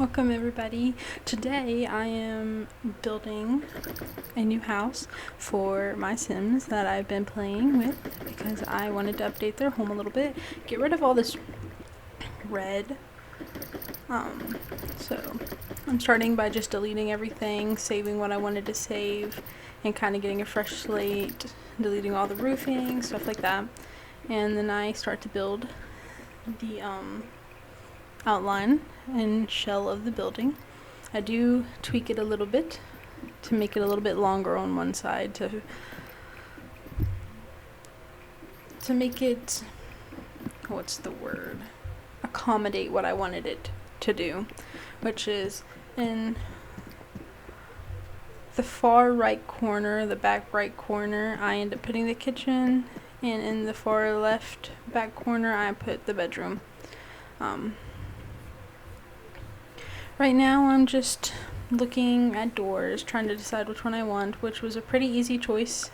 Welcome everybody. Today I am building a new house for my Sims that I've been playing with because I wanted to update their home a little bit. Get rid of all this red. So I'm starting by just deleting everything, saving what I wanted to save, and kind of getting a fresh slate, deleting all the roofing, stuff like that. And then I start to build the outline and shell of the building. I do tweak it a little bit to make it a little bit longer on one side to make it, what's the word, accommodate what I wanted it to do, which is in the far right corner, the back right corner, I end up putting the kitchen, and in the far left back corner I put the bedroom. Right now I'm just looking at doors, trying to decide which one I want, which was a pretty easy choice,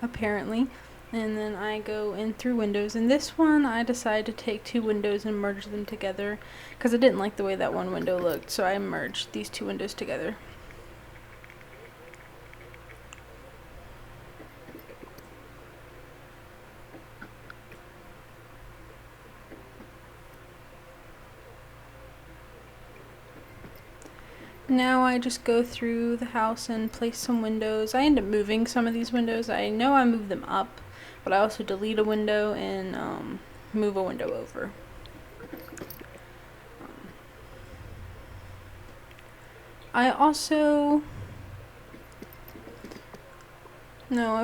apparently. And then I go in through windows. And this one, I decided to take two windows and merge them together because I didn't like the way that one window looked, so I merged these two windows together. Now I just go through the house and place some windows. I end up moving some of these windows. I know I moved them up, but I also delete a window and move a window over. I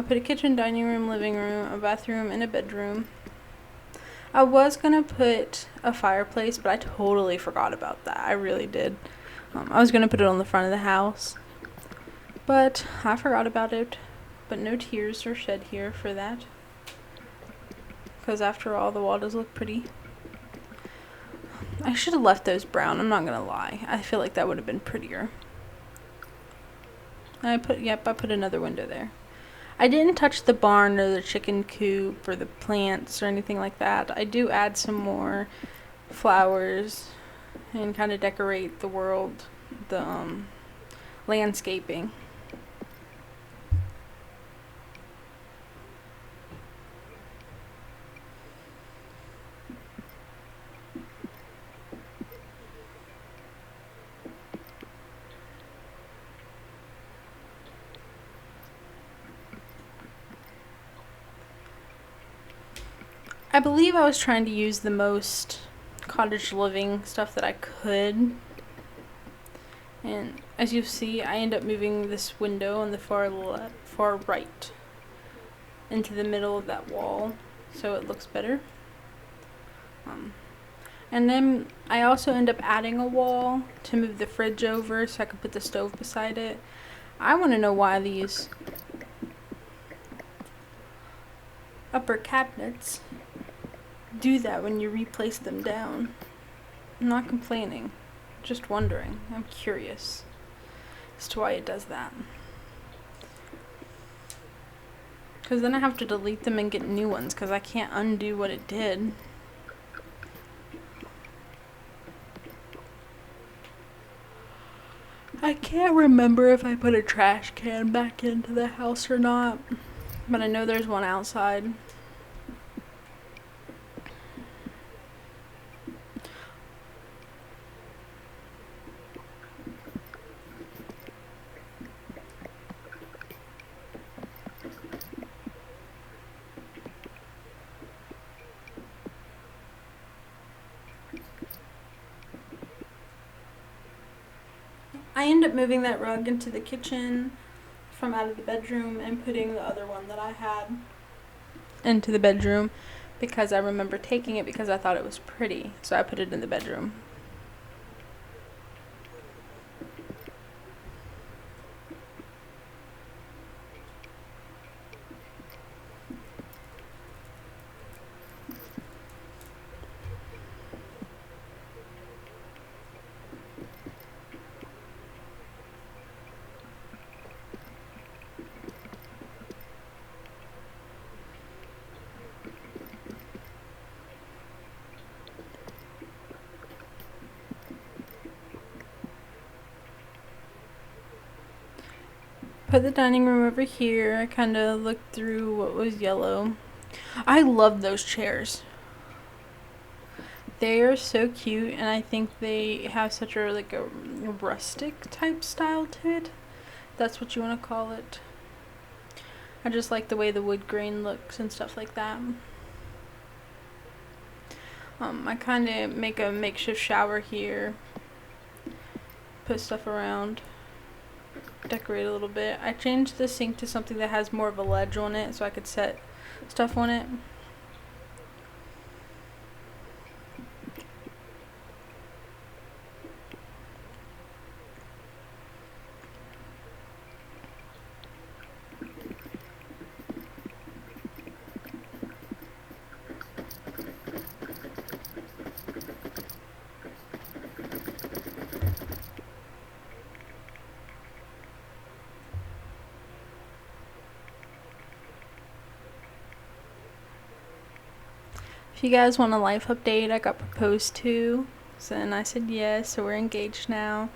put a kitchen, dining room, living room, a bathroom, and a bedroom. I was gonna put a fireplace, but I totally forgot about that. I really did. I was gonna put it on the front of the house, but I forgot about it. But no tears are shed here for that, because after all, the wall does look pretty. I should have left those brown, I'm not gonna lie. I feel like that would have been prettier. I put another window there. I didn't touch the barn or the chicken coop or the plants or anything like that. I do add some more flowers and kind of decorate the world, the landscaping. I believe I was trying to use the most cottage living stuff that I could. And as you see, I end up moving this window on the far right into the middle of that wall so it looks better. And then I also end up adding a wall to move the fridge over so I can put the stove beside it. I want to know why these upper cabinets do that when you replace them down. I'm not complaining, just wondering. I'm curious as to why it does that. Because then I have to delete them and get new ones because I can't undo what it did. I can't remember if I put a trash can back into the house or not, but I know there's one outside. I end up moving that rug into the kitchen from out of the bedroom and putting the other one that I had into the bedroom because I remember taking it because I thought it was pretty, so I put it in the bedroom. put the dining room over here. I kind of looked through what was yellow. I love those chairs. They are so cute, and I think they have such a like a rustic type style to it. That's what you want to call it. I just like the way the wood grain looks and stuff like that. I kind of make a makeshift shower here. Put stuff around. Decorate a little bit. I changed the sink to something that has more of a ledge on it so I could set stuff on it. If you guys want a life update, I got proposed to, and I said yes, so we're engaged now.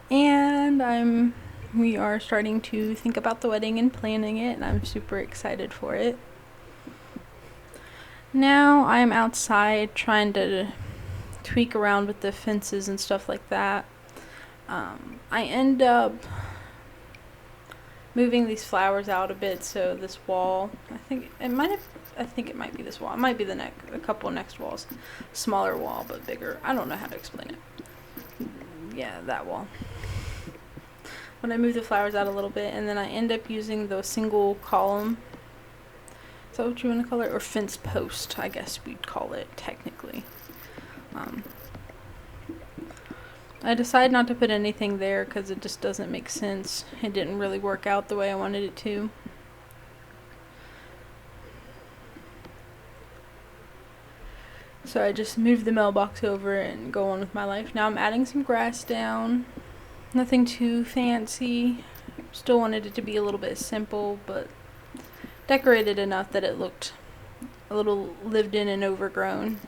And we are starting to think about the wedding and planning it, and I'm super excited for it. Now I'm outside trying to tweak around with the fences and stuff like that. I end up moving these flowers out a bit, so this wall, I think it might be this wall. It might be a couple next walls. Smaller wall, but bigger. I don't know how to explain it. Yeah, that wall. When I move the flowers out a little bit, and then I end up using the single column. Is that what you want to call it? Or fence post, I guess we'd call it, technically. I decided not to put anything there because it just doesn't make sense. It didn't really work out the way I wanted it to. So I just moved the mailbox over and go on with my life. Now I'm adding some grass down. Nothing too fancy. Still wanted it to be a little bit simple, but decorated enough that it looked a little lived in and overgrown.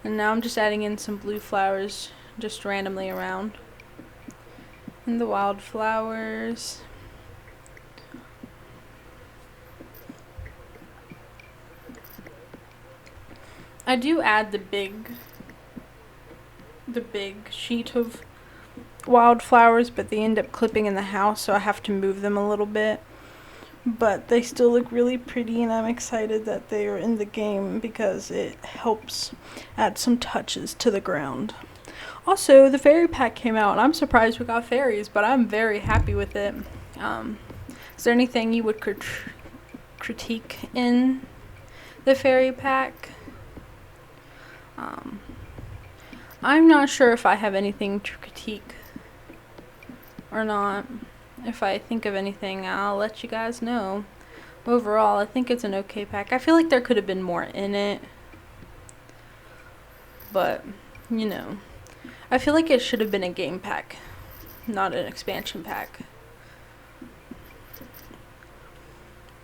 And now I'm just adding in some blue flowers just randomly around. And the wildflowers. I do add the big sheet of wildflowers, but they end up clipping in the house, so I have to move them a little bit. But they still look really pretty, and I'm excited that they are in the game because it helps add some touches to the ground. Also, the fairy pack came out, and I'm surprised we got fairies, but I'm very happy with it. Is there anything you would critique in the fairy pack? I'm not sure if I have anything to critique or not. If I think of anything, I'll let you guys know. Overall, I think it's an okay pack. I feel like there could have been more in it. But, you know. I feel like it should have been a game pack, not an expansion pack.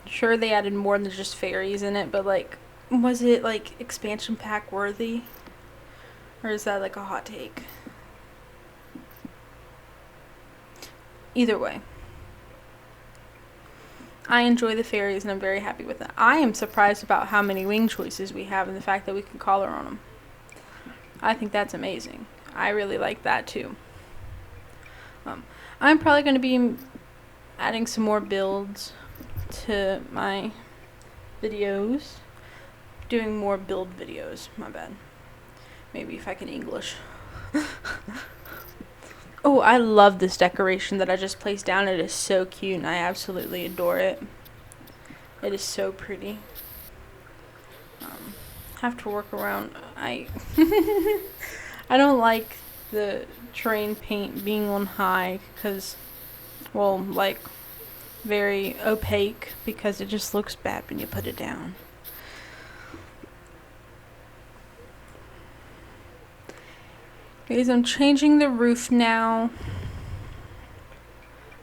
Sure, they added more than just fairies in it, but, like, was it, like, expansion pack worthy? Or is that, like, a hot take? Either way. I enjoy the fairies, and I'm very happy with it. I am surprised about how many wing choices we have and the fact that we can color on them. I think that's amazing. I really like that, too. I'm probably going to be adding some more builds to my videos. Doing more build videos. My bad. Maybe if I can English. Oh, I love this decoration that I just placed down. It is so cute, and I absolutely adore it. It is so pretty. Have to work around. I don't like the terrain paint being on high because, well, like, very opaque because it just looks bad when you put it down. Guys, I'm changing the roof now.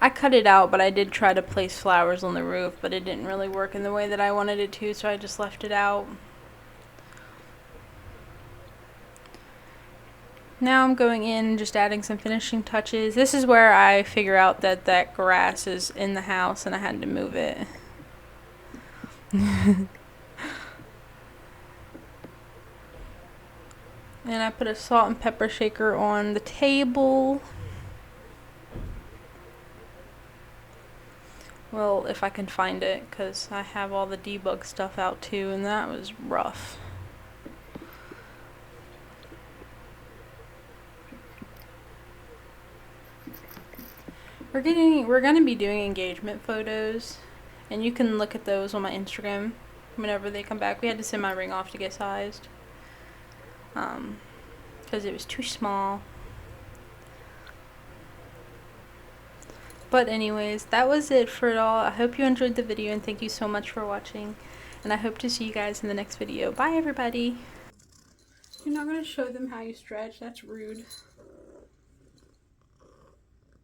I cut it out, but I did try to place flowers on the roof, but it didn't really work in the way that I wanted it to, so I just left it out. Now I'm going in and just adding some finishing touches. This is where I figure out that that grass is in the house and I had to move it. And I put a salt and pepper shaker on the table. Well, if I can find it, because I have all the debug stuff out too, and that was rough. We're gonna be doing engagement photos, and you can look at those on my Instagram whenever they come back. We had to send my ring off to get sized. Because it was too small. But anyways, that was it for it all. I hope you enjoyed the video and thank you so much for watching. And I hope to see you guys in the next video. Bye everybody! You're not going to show them how you stretch? That's rude.